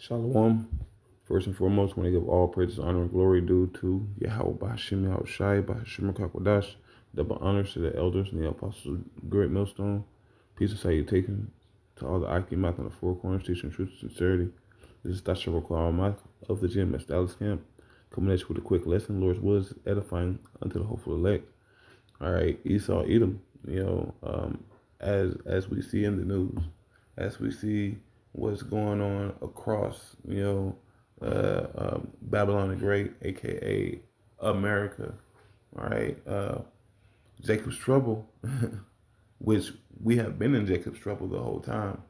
Shalom. First and foremost, I want to give all praises, honor, and glory due to Yahweh Bashim Yahushai, Bashim Kakwadash. Double honors to the elders and the apostles of Great Millstone. Peace and salutation to all the Akimat on the four corners, teaching truth and sincerity. This is Tasha Rakwal of the Gym at Dallas Camp, coming at you with a quick lesson. Lord's words edifying unto the hopeful elect. All right, Esau, Edom. As we see in the news, as we see what's going on across, Babylon the Great, aka America. All right, Jacob's trouble, which we have been in Jacob's trouble the whole time.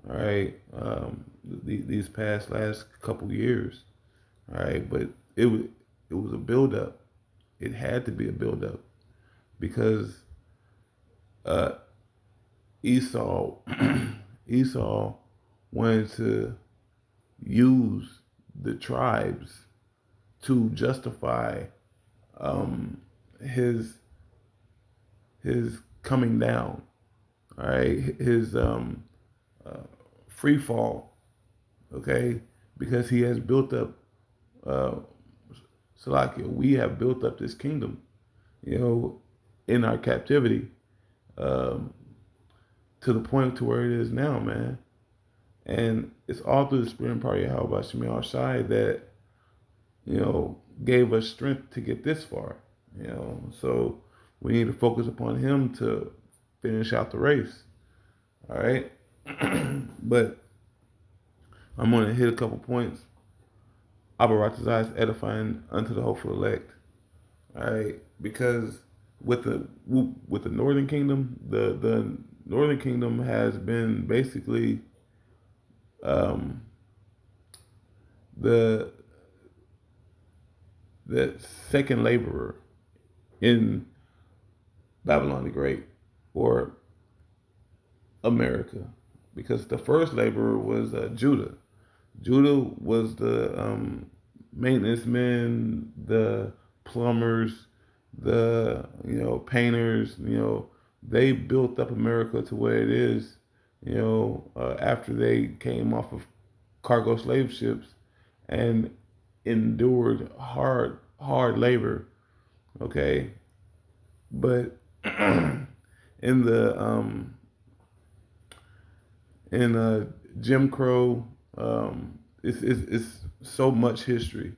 All right, these past last couple years. All right, but it was a buildup. It had to be a buildup because uh, Esau Esau wanted to use the tribes to justify um, his his coming down. All right, his uh, free fall. Okay, because he has built up. Uh, Salakia, we have built up this kingdom, in our captivity, um, to the point to where it is now, man. And it's all through the spirit and power of Yahweh Shemi Shai that, gave us strength to get this far. So we need to focus upon him to finish out the race. All right. But I'm gonna hit a couple points. Abaratazai is edifying unto the hopeful elect. All right, because with the Northern Kingdom, the Northern Kingdom has been basically um, the the second laborer in Babylon the Great or America, because the first laborer was Judah. Judah was the maintenance men, the plumbers, the painters. They built up America to where it is. After they came off of cargo slave ships and endured hard labor. Okay, but in the in Jim Crow, it's so much history,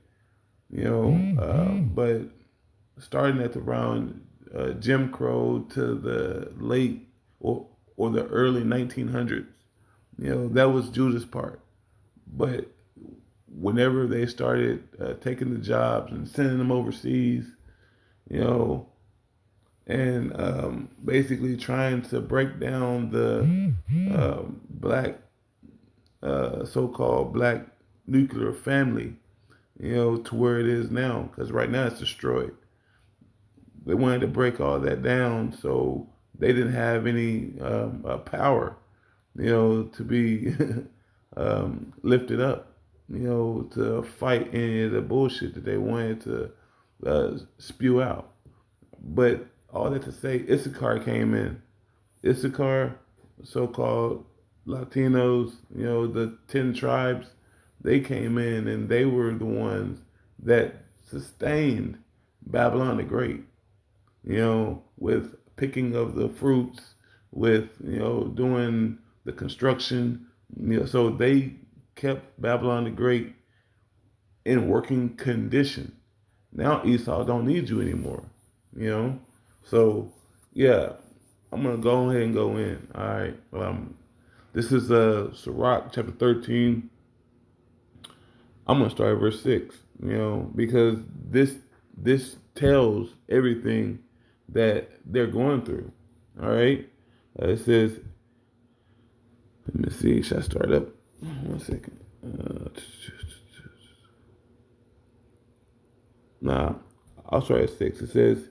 but starting at around Jim Crow to the late or the early 1900s, that was Judah's part. But whenever they started taking the jobs and sending them overseas, you know, and basically trying to break down the black, so-called black nuclear family, to where it is now. Because right now it's destroyed. They wanted to break all that down, so they didn't have any power, to be lifted up, to fight any of the bullshit that they wanted to spew out. But all that to say, Issachar came in. Issachar, so-called Latinos, the 10 tribes, they came in and they were the ones that sustained Babylon the Great, with picking of the fruits, with, doing the construction, so they kept Babylon the Great in working condition. Now Esau don't need you anymore, you know? So, yeah, I'm going to go ahead and go in. All right. This is Sirach chapter 13. I'm going to start at verse 6, because this tells everything that they're going through. All right. It says, let me see. Should I start up? 1 second. Nah, I'll start at 6. It says,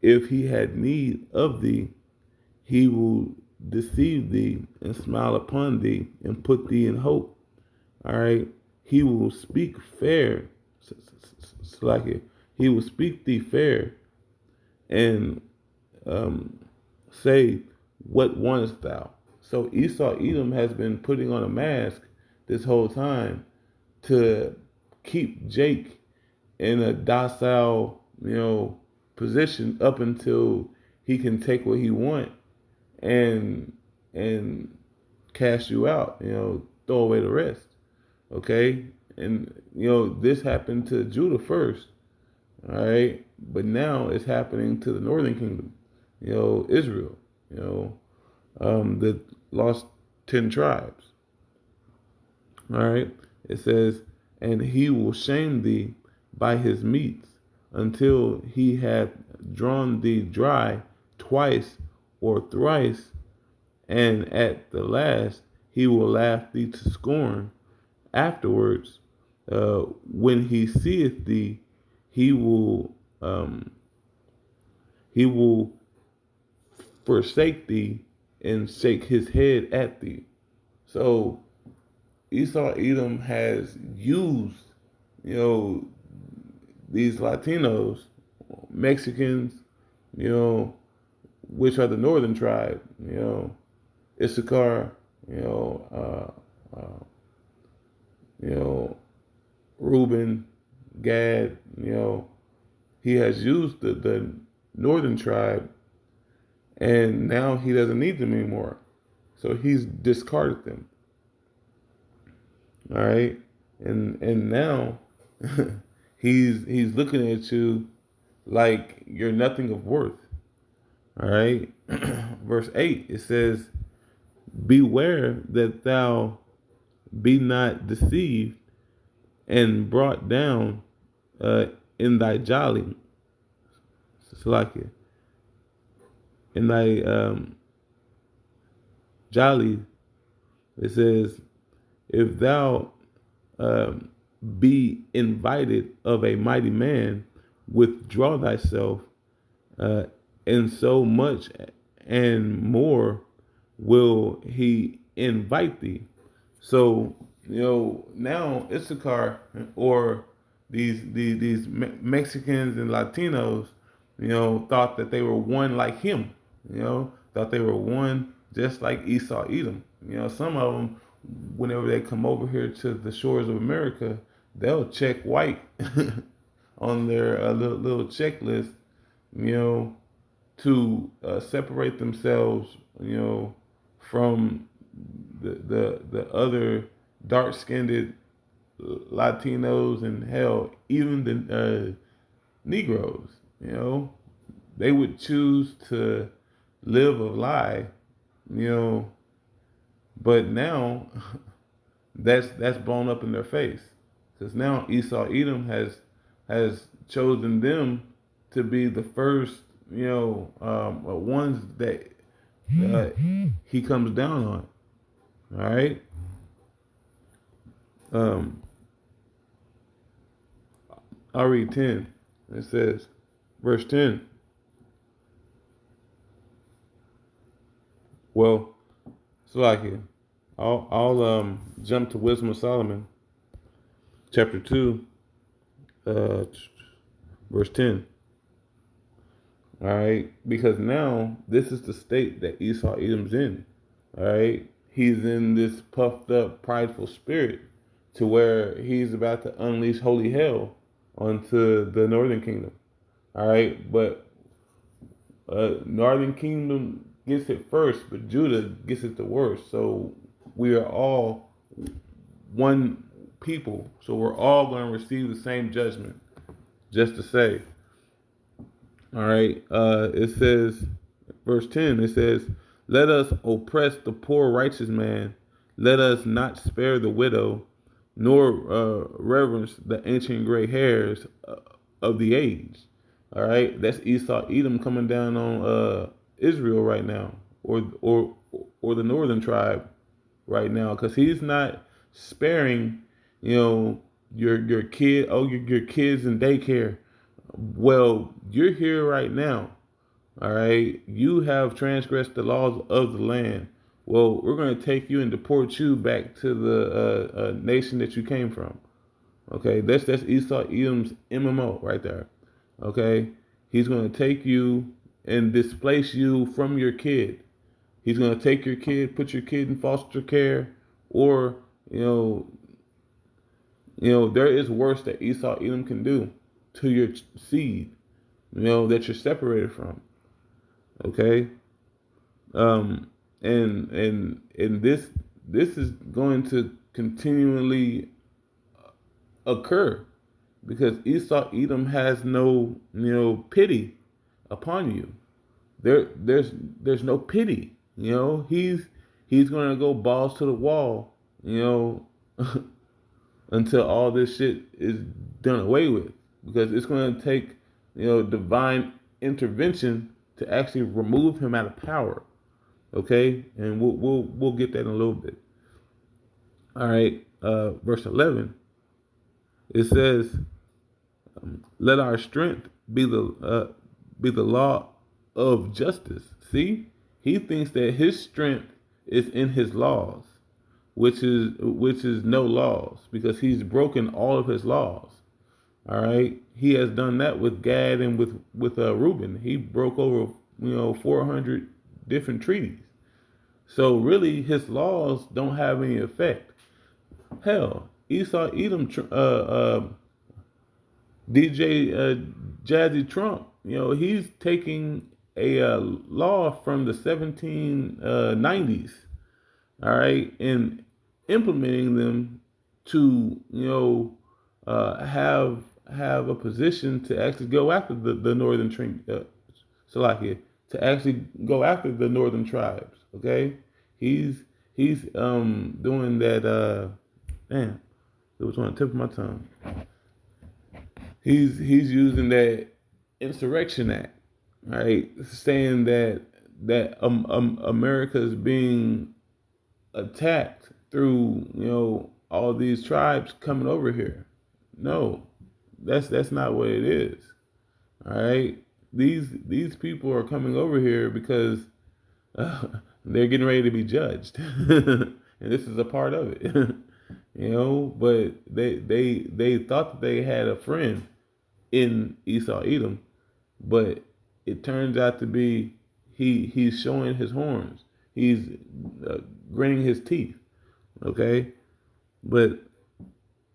if he had need of thee, he will deceive thee and smile upon thee and put thee in hope. All right. He will speak fair. Like it. He will speak thee fair and say, what wantest thou? So Esau Edom has been putting on a mask this whole time to keep Jake in a docile, position up until he can take what he want and and cash you out, throw away the rest. Okay? And this happened to Judah first. All right? But now it's happening to the northern kingdom, Israel, the lost 10 tribes. All right? It says, and he will shame thee by his meats until he hath drawn thee dry twice or thrice, and at the last he will laugh thee to scorn. Afterwards, when he seeth thee, he will um, he will forsake thee and shake his head at thee. So Esau Edom has used, you know, these Latinos, Mexicans, which are the northern tribe, Issachar, you know, Reuben, Gad, he has used the northern tribe, and now he doesn't need them anymore. So he's discarded them. All right, and now he's looking at you like you're nothing of worth. All right, verse 8 it says, "Beware that thou be not deceived and brought down in thy jolly, Salakia, in thy jolly." It says, if thou be invited of a mighty man, withdraw thyself, and so much and more will he invite thee. So, now Issachar or these Mexicans and Latinos, thought that they were one like him, thought they were one just like Esau Edom. Some of them, whenever they come over here to the shores of America, they'll check white on their little checklist, to separate themselves, from the other dark skinned Latinos, and hell, even the Negroes. They would choose to live a lie, but now that's blown up in their face, because now Esau Edom has chosen them to be the first, ones that he comes down on. All right. I'll read 10. It says, verse 10. Well, so like it. I'll jump to Wisdom of Solomon, chapter 2, verse 10. All right, because now this is the state that Esau Edom's in. All right, he's in this puffed up, prideful spirit, to where he's about to unleash holy hell onto the northern kingdom. All right, but northern kingdom gets it first, but Judah gets it the worst. So we are all one people. So we're all going to receive the same judgment. Just to say. All right. It says, verse 10, it says, let us oppress the poor righteous man. Let us not spare the widow, nor reverence the ancient gray hairs of the age. All right. That's Esau Edom coming down on Israel right now, or the northern tribe right now, because he's not sparing, your kid, your kids in daycare. Well, you're here right now. All right, you have transgressed the laws of the land. Well, we're going to take you and deport you back to the nation that you came from. Okay, that's Esau Edom's MMO right there. Okay, he's going to take you and displace you from your kid. He's going to take your kid, put your kid in foster care, or you know, there is worse that Esau Edom can do to your seed, that you're separated from. Okay, and this is going to continually occur because Esau Edom has no pity upon you. There's no pity. He's gonna go balls to the wall. Until all this shit is done away with, because it's going to take divine intervention to actually remove him out of power. Okay, and we'll get that in a little bit. All right, verse 11. It says, "Let our strength be the law of justice." See, he thinks that his strength is in his laws, which is no laws, because he's broken all of his laws. All right, he has done that with Gad and with Reuben. He broke over 400 different treaties. So really, his laws don't have any effect. Hell, Esau Edom, DJ Jazzy Trump, he's taking a law from the 1790s, all right, and implementing them to have a position to actually go after the northern Salakia, to actually go after the northern tribes. Okay, he's doing that. Man, it was on the tip of my tongue. He's using that Insurrection Act, right? Saying that America is being attacked through all these tribes coming over here. No, that's not what it is. All right, these people are coming over here because they're getting ready to be judged, and this is a part of it. But they thought that they had a friend in Esau Edom, but it turns out to be he's showing his horns. He's gritting his teeth. Okay, but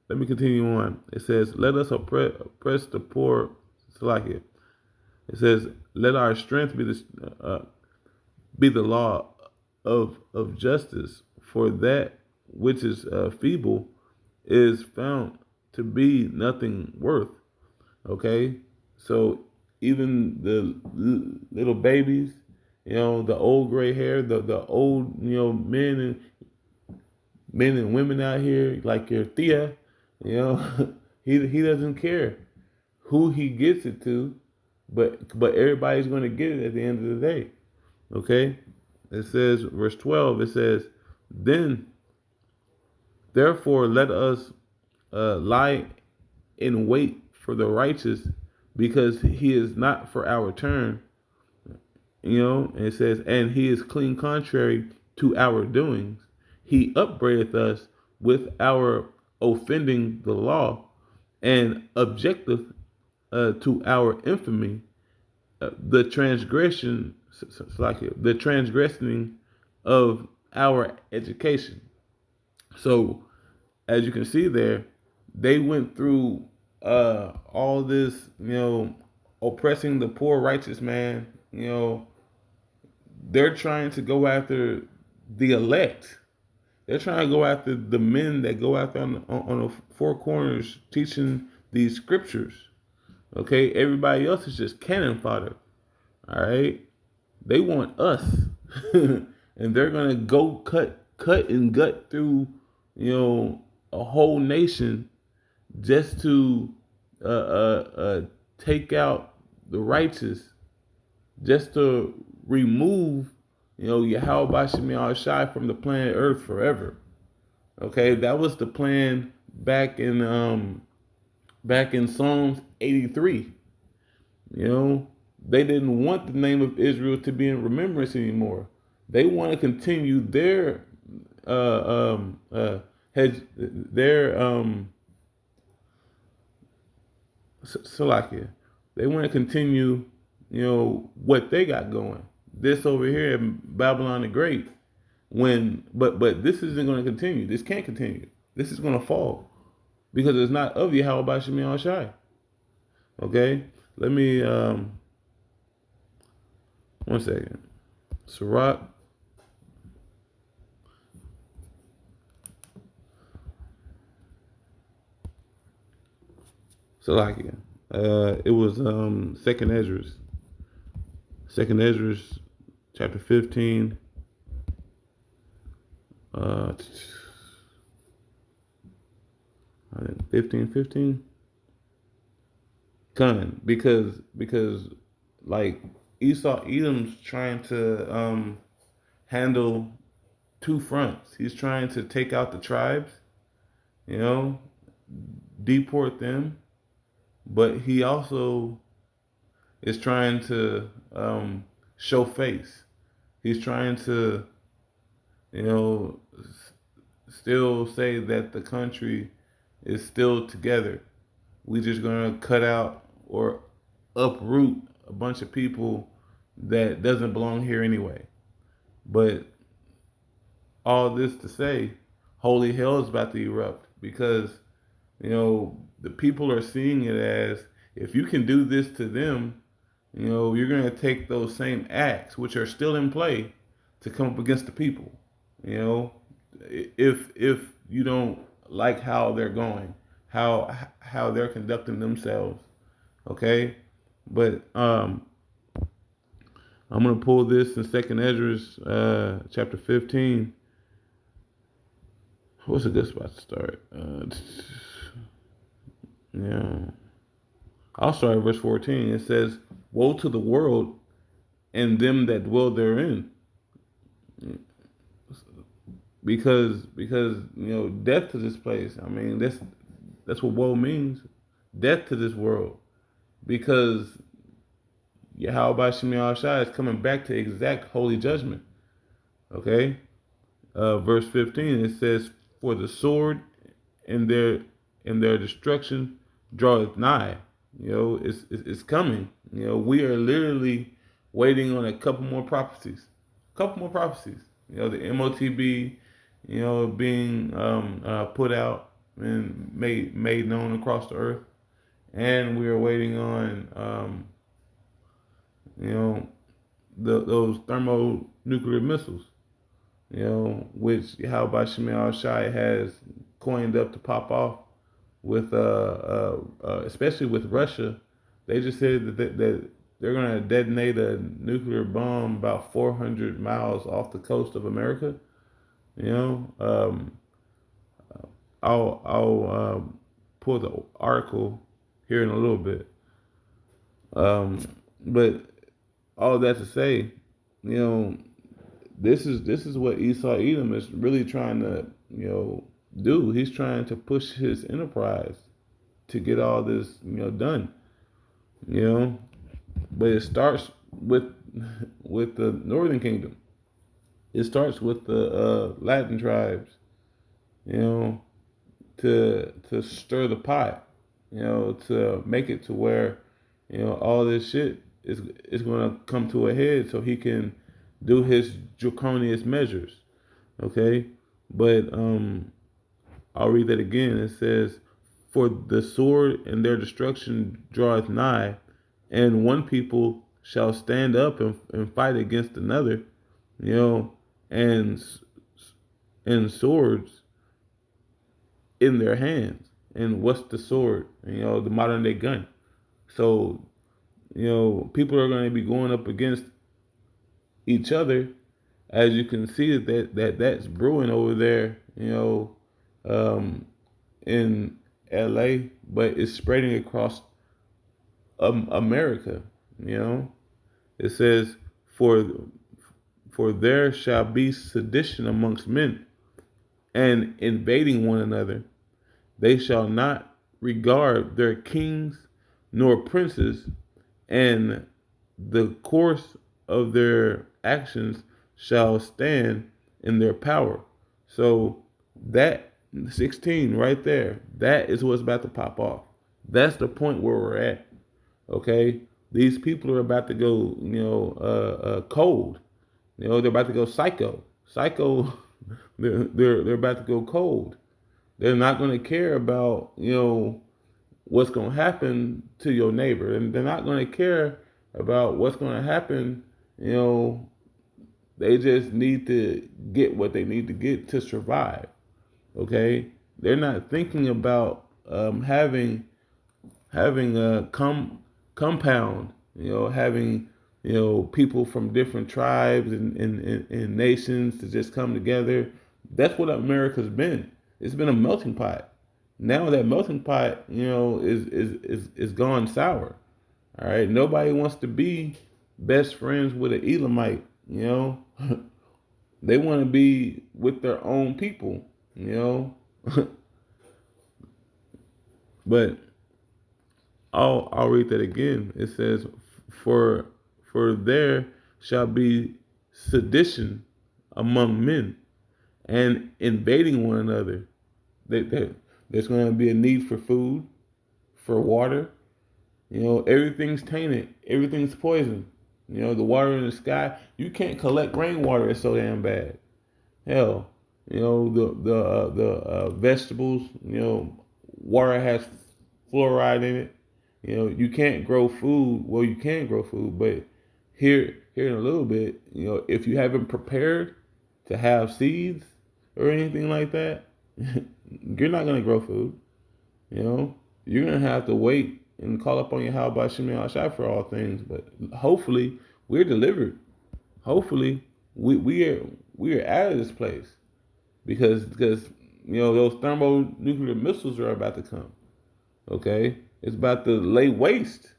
let me continue on. It says, "Let us oppress the poor." Salakia. It says, "Let our strength be the law of justice, for that which is feeble is found to be nothing worth." Okay, so even the little babies, the old gray hair, the old men and women out here, like your Thea, he doesn't care who he gets it to, but everybody's going to get it at the end of the day. Okay, it says, verse 12. It says, "Then therefore let us lie in wait for the righteous, because he is not for our turn." And it says, "And he is clean contrary to our doings. He upbraideth us with our offending the law, and objecteth to our infamy, the transgression, the transgressing of our education." So, as you can see there, they went through all this, oppressing the poor righteous man. They're trying to go after the elect. They're trying to go after the men that go out there on the four corners teaching these scriptures. Okay, everybody else is just cannon fodder. All right, they want us, and they're gonna go cut and gut through, a whole nation just to take out the righteous, just to remove, Yahweh Shemi Shai from the planet Earth forever. Okay, that was the plan back in Psalms 83. They didn't want the name of Israel to be in remembrance anymore. They want to continue their Salakia. They want to continue, what they got going. this over here in Babylon the Great. But this isn't going to continue. This can't continue. This is going to fall because it's not of Yahweh by Shemi Shai. Okay, let me 1 second. Sirach. Salakia. It was Second Esdras. Second Esdras, chapter 15. 15. Because like Esau Edom's trying to handle two fronts. He's trying to take out the tribes, you know, deport them, but he also is trying to show face. He's trying to, you know, still say that the country is still together. We just gonna cut out or uproot a bunch of people that doesn't belong here anyway. But all this to say, holy hell is about to erupt because the people are seeing it as if you can do this to them, you're gonna take those same acts which are still in play to come up against the people. You know, if you don't like how they're going, how they're conducting themselves, okay. But I'm gonna pull this in Second Esdras, chapter 15. What's a good spot to start? Yeah, I'll start at verse 14. It says, "Woe to the world and them that dwell therein." Because death to this place. I mean, that's what woe means. Death to this world. Because Yahweh Shemi Shai is coming back to exact holy judgment. Okay? Verse 15, it says, "For the sword in their destruction draweth nigh." It's coming. We are literally waiting on a couple more prophecies. The MOTB, being put out and made known across the earth, and we are waiting on those thermonuclear missiles, which Yahweh Shemi Shai has coined up to pop off with especially with Russia. They just said that they're going to detonate a nuclear bomb about 400 miles off the coast of America. I'll pull the article here in a little bit. But all that to say, this is what Esau Edom is really trying to do. He's trying to push his enterprise to get all this done. But it starts with the Northern Kingdom. It starts with the Latin tribes, to stir the pot, to make it to where, all this shit is going to come to a head so he can do his draconian measures. Okay? But I'll read that again. It says, "For the sword and their destruction draweth nigh, and one people shall stand up and fight against another, and swords in their hands." And what's the sword? The modern day gun. So, people are going to be going up against each other. As you can see that's brewing over there, in LA, but it's spreading across America. It says, for there shall be sedition amongst men, and invading one another. They shall not regard their kings nor princes, and the course of their actions shall stand in their power. So that 16 right there, that is what's about to pop off. That's the point where we're at. Okay? These people are about to go, cold. They're about to go psycho. Psycho. They're about to go cold. They're not going to care about what's going to happen to your neighbor, and they're not going to care about what's going to happen. You know, they just need to get what they need to get to survive. Okay, they're not thinking about having a compound. Having people from different tribes and nations to just come together. That's what America's been. It's been a melting pot. Now that melting pot, is gone sour. All right, nobody wants to be best friends with an Elamite. They want to be with their own people. But I'll read that again. It says, "For for there shall be sedition among men, and invading one another." There's going to be a need for food, for water. Everything's tainted. Everything's poison. The water in the sky. You can't collect rainwater. It's so damn bad. Hell, the vegetables. Water has fluoride in it. You can't grow food. Well, you can grow food, but here in a little bit, if you haven't prepared to have seeds or anything like that, you're not gonna grow food. You're gonna have to wait and call upon your how by Shemel Shai for all things. But hopefully, we're delivered. Hopefully, we are out of this place because those thermonuclear missiles are about to come. Okay, it's about to lay waste.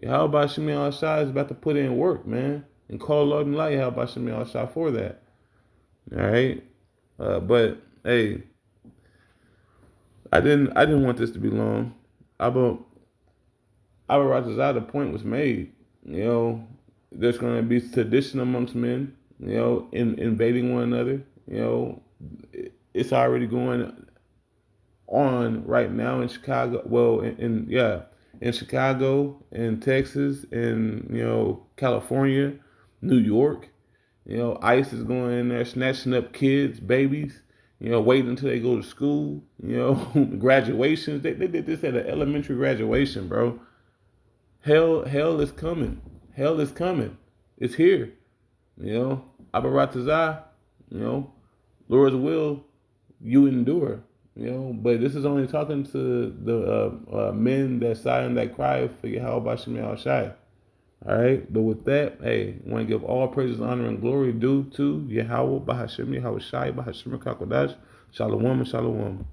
How about Shemel Shai is about to put in work, man, and call Lord and light. How about Shemel Shai for that? All right, but hey, I didn't want this to be long. Abba Ratazah, the point was made. There's going to be sedition amongst men. Invading one another. It's already going on right now in Chicago. Well, in Chicago, in Texas, in California, New York. ICE is going in there snatching up kids, babies. Waiting until they go to school. Graduations. They did this at an elementary graduation, bro. Hell is coming. Hell is coming. It's here. Abaratazah, Lord's will, you endure. But this is only talking to the men that sigh and that cry for Yahweh Shemel Shai. All right, but with that, hey, I want to give all praises, honor, and glory due to Yahweh Bahashim Yahweh Shai Bahashim Kakodash. Shalom and shalom.